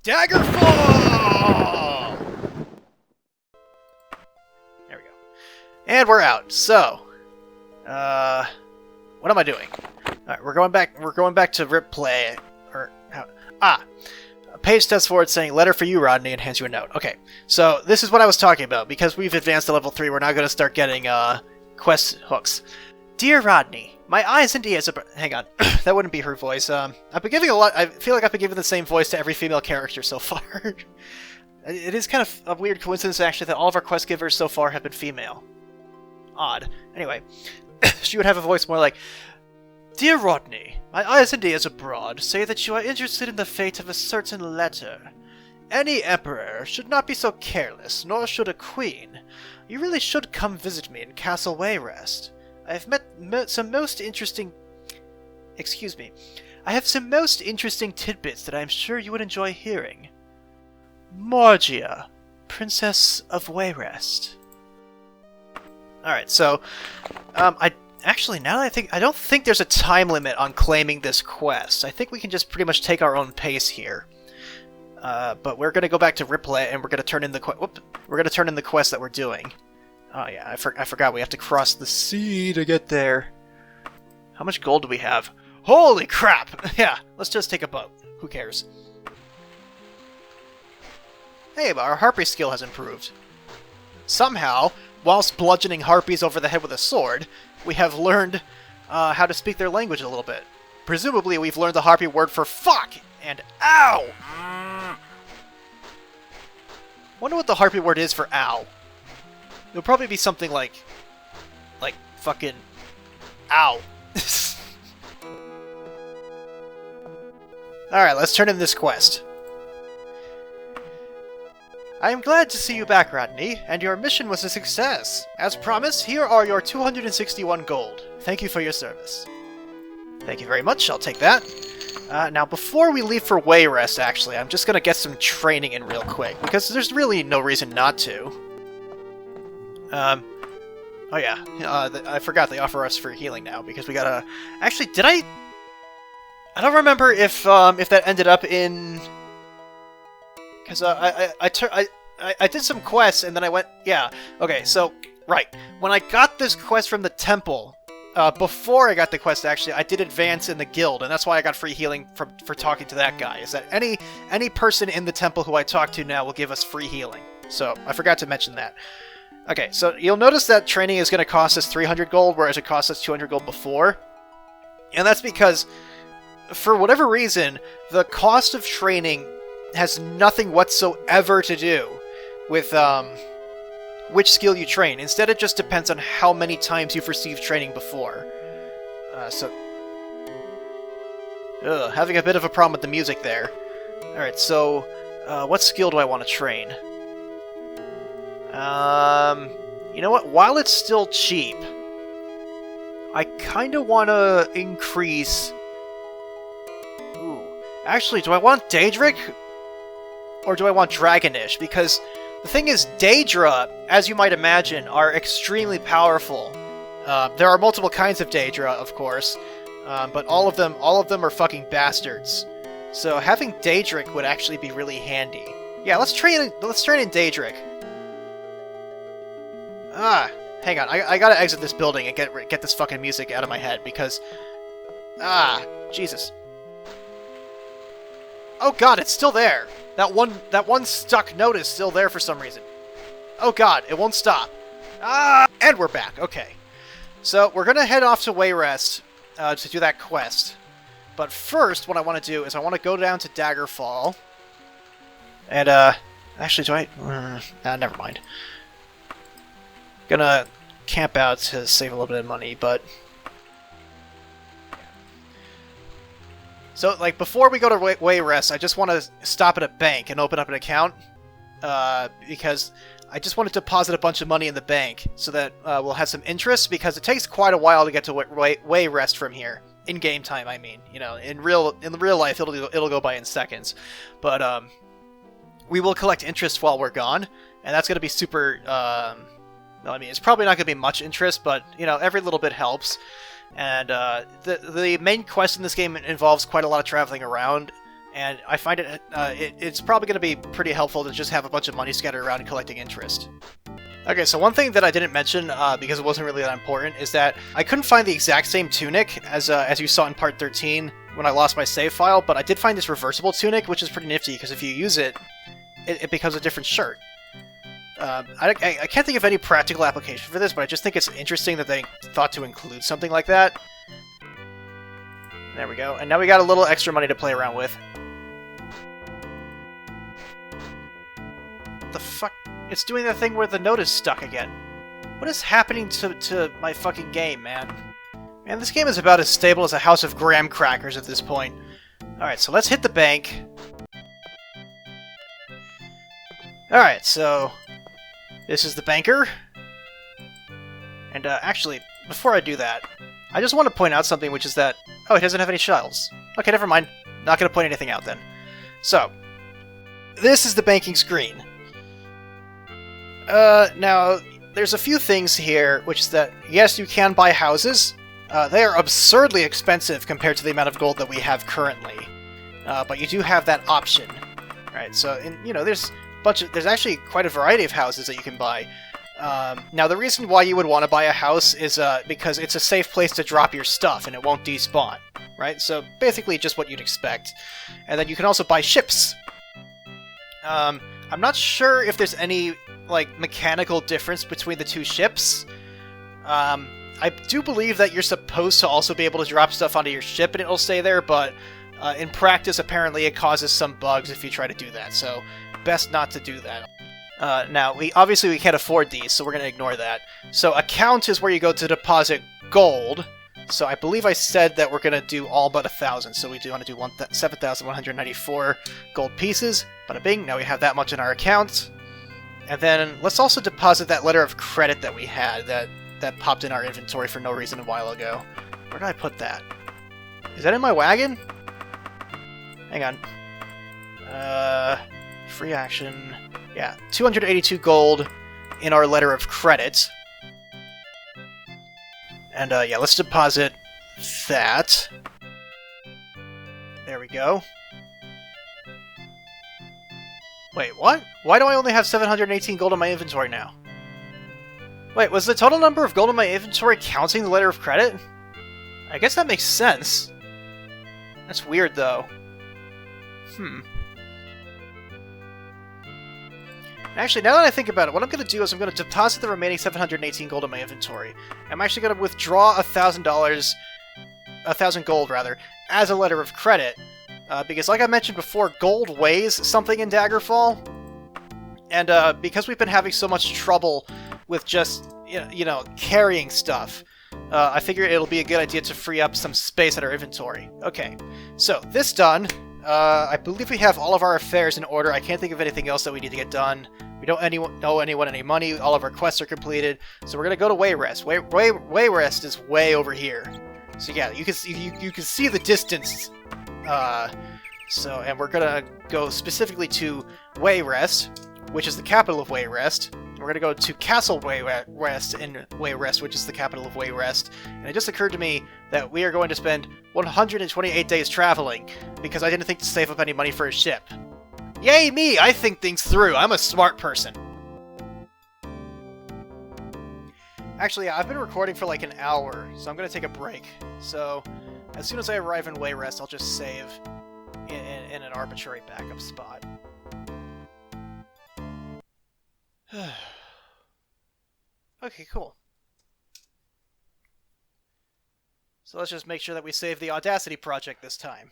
Daggerfall! There we go. And we're out. So, what am I doing? Alright, we're going back to rip play. A page steps forward saying, "Letter for you, Rodney," and hands you a note. Okay, so this is what I was talking about. Because we've advanced to level 3, we're now going to start getting, quest hooks. Dear Rodney, my eyes and ears are... Hang on. That wouldn't be her voice. I've been giving a lot... I feel like I've been giving the same voice to every female character so far. It is kind of a weird coincidence, actually, that all of our quest givers so far have been female. Odd. Anyway, she would have a voice more like, "Dear Rodney, my eyes and ears abroad say that you are interested in the fate of a certain letter. Any emperor should not be so careless, nor should a queen. You really should come visit me in Castle Wayrest. I have met some most interesting... Excuse me. I have some most interesting tidbits that I am sure you would enjoy hearing. Morgia, Princess of Wayrest." Alright, so... Actually, now that I think... I don't think there's a time limit on claiming this quest. I think we can just pretty much take our own pace here. But we're gonna go back to replay, and we're gonna turn in the quest that we're doing. Oh yeah, I forgot we have to cross the sea to get there. How much gold do we have? Holy crap! Yeah, let's just take a boat. Who cares? Hey, but our harpy skill has improved. Somehow, whilst bludgeoning harpies over the head with a sword, we have learned how to speak their language a little bit. Presumably, we've learned the harpy word for fuck and ow! Wonder what the harpy word is for ow. It'll probably be something like fucking ow. Alright, let's turn in this quest. I am glad to see you back, Rodney, and your mission was a success. As promised, here are your 261 gold. Thank you for your service. Thank you very much, I'll take that. Now, before we leave for Wayrest, actually, I'm just gonna get some training in real quick, because there's really no reason not to. Oh yeah, I forgot they offer us free healing now, because we gotta... Actually, did I don't remember if that ended up in... Because, I did some quests, and then I went... Yeah, okay, so, right. When I got this quest from the temple, before I got the quest, actually, I did advance in the guild, and that's why I got free healing for talking to that guy, is that any person in the temple who I talk to now will give us free healing. So, I forgot to mention that. Okay, so you'll notice that training is going to cost us 300 gold, whereas it cost us 200 gold before. And that's because, for whatever reason, the cost of training has nothing whatsoever to do with which skill you train. Instead, it just depends on how many times you've received training before. Having a bit of a problem with the music there. Alright, so what skill do I want to train? You know what? While it's still cheap, I kind of want to increase... Ooh. Actually, do I want Daedric? Or do I want Dragonish? Because the thing is, Daedra, as you might imagine, are extremely powerful. There are multiple kinds of Daedra, of course, but all of them are fucking bastards. So having Daedric would actually be really handy. Yeah, let's train in Daedric. Hang on, I gotta exit this building and get this fucking music out of my head, because... Jesus. Oh god, it's still there! That one stuck note is still there for some reason. Oh god, it won't stop. And we're back, okay. So, we're gonna head off to Wayrest to do that quest. But first, what I want to do is I want to go down to Daggerfall. And, actually, do I... never mind. Gonna camp out to save a little bit of money, but... So, like, before we go to Wayrest, I just want to stop at a bank and open up an account. Because I just want to deposit a bunch of money in the bank so that we'll have some interest, because it takes quite a while to get to Wayrest from here. In game time, I mean. You know, in real life, it'll go by in seconds. But, we will collect interest while we're gone, and that's going to be super... well, I mean, it's probably not going to be much interest, but, you know, every little bit helps. And the main quest in this game involves quite a lot of traveling around, and I find it's probably going to be pretty helpful to just have a bunch of money scattered around and collecting interest. Okay, so one thing that I didn't mention, because it wasn't really that important, is that I couldn't find the exact same tunic as you saw in Part 13 when I lost my save file, but I did find this reversible tunic, which is pretty nifty, because if you use it, it becomes a different shirt. I can't think of any practical application for this, but I just think it's interesting that they thought to include something like that. There we go, and now we got a little extra money to play around with. What the fuck? It's doing that thing where the note is stuck again. What is happening to my fucking game, man? Man, this game is about as stable as a house of graham crackers at this point. Alright, so let's hit the bank. Alright, so this is the banker. And actually, before I do that, I just want to point out something, which is that... Oh, it doesn't have any shells. Okay, never mind. Not going to point anything out then. So, this is the banking screen. Now, there's a few things here, which is that, yes, you can buy houses. They are absurdly expensive compared to the amount of gold that we have currently. But you do have that option. Right, so, there's actually quite a variety of houses that you can buy. Now, the reason why you would want to buy a house is because it's a safe place to drop your stuff and it won't despawn, right? So, basically just what you'd expect. And then you can also buy ships. I'm not sure if there's any, mechanical difference between the two ships. I do believe that you're supposed to also be able to drop stuff onto your ship and it'll stay there, but in practice, apparently it causes some bugs if you try to do that, so best not to do that. Now, we can't afford these, so we're going to ignore that. So, account is where you go to deposit gold. So, I believe I said that we're going to do all but 1,000. So, we do want to do 7,194 gold pieces. Bada bing, now we have that much in our account. And then, let's also deposit that letter of credit that we had that popped in our inventory for no reason a while ago. Where did I put that? Is that in my wagon? Hang on. Free action... Yeah, 282 gold in our letter of credit. And, yeah, let's deposit that. There we go. Wait, what? Why do I only have 718 gold in my inventory now? Wait, was the total number of gold in my inventory counting the letter of credit? I guess that makes sense. That's weird, though. Actually, now that I think about it, what I'm going to do is I'm going to deposit the remaining 718 gold in my inventory. I'm actually going to withdraw $1,000, 1,000 gold rather, as a letter of credit, because like I mentioned before, gold weighs something in Daggerfall, and because we've been having so much trouble with just, carrying stuff, I figure it'll be a good idea to free up some space at our inventory. Okay, so this done. I believe we have all of our affairs in order. I can't think of anything else that we need to get done. We don't owe anyone any money. All of our quests are completed. So we're going to go to Wayrest. Wayrest is way over here. So yeah, you can see the distance. And we're going to go specifically to Wayrest, which is the capital of Wayrest. We're going to go to Castle Wayrest in Wayrest, which is the capital of Wayrest. And it just occurred to me that we are going to spend 128 days traveling, because I didn't think to save up any money for a ship. Yay me! I think things through. I'm a smart person. Actually, yeah, I've been recording for like an hour, so I'm going to take a break. So, as soon as I arrive in Wayrest, I'll just save in an arbitrary backup spot. Okay, cool. So let's just make sure that we save the Audacity project this time.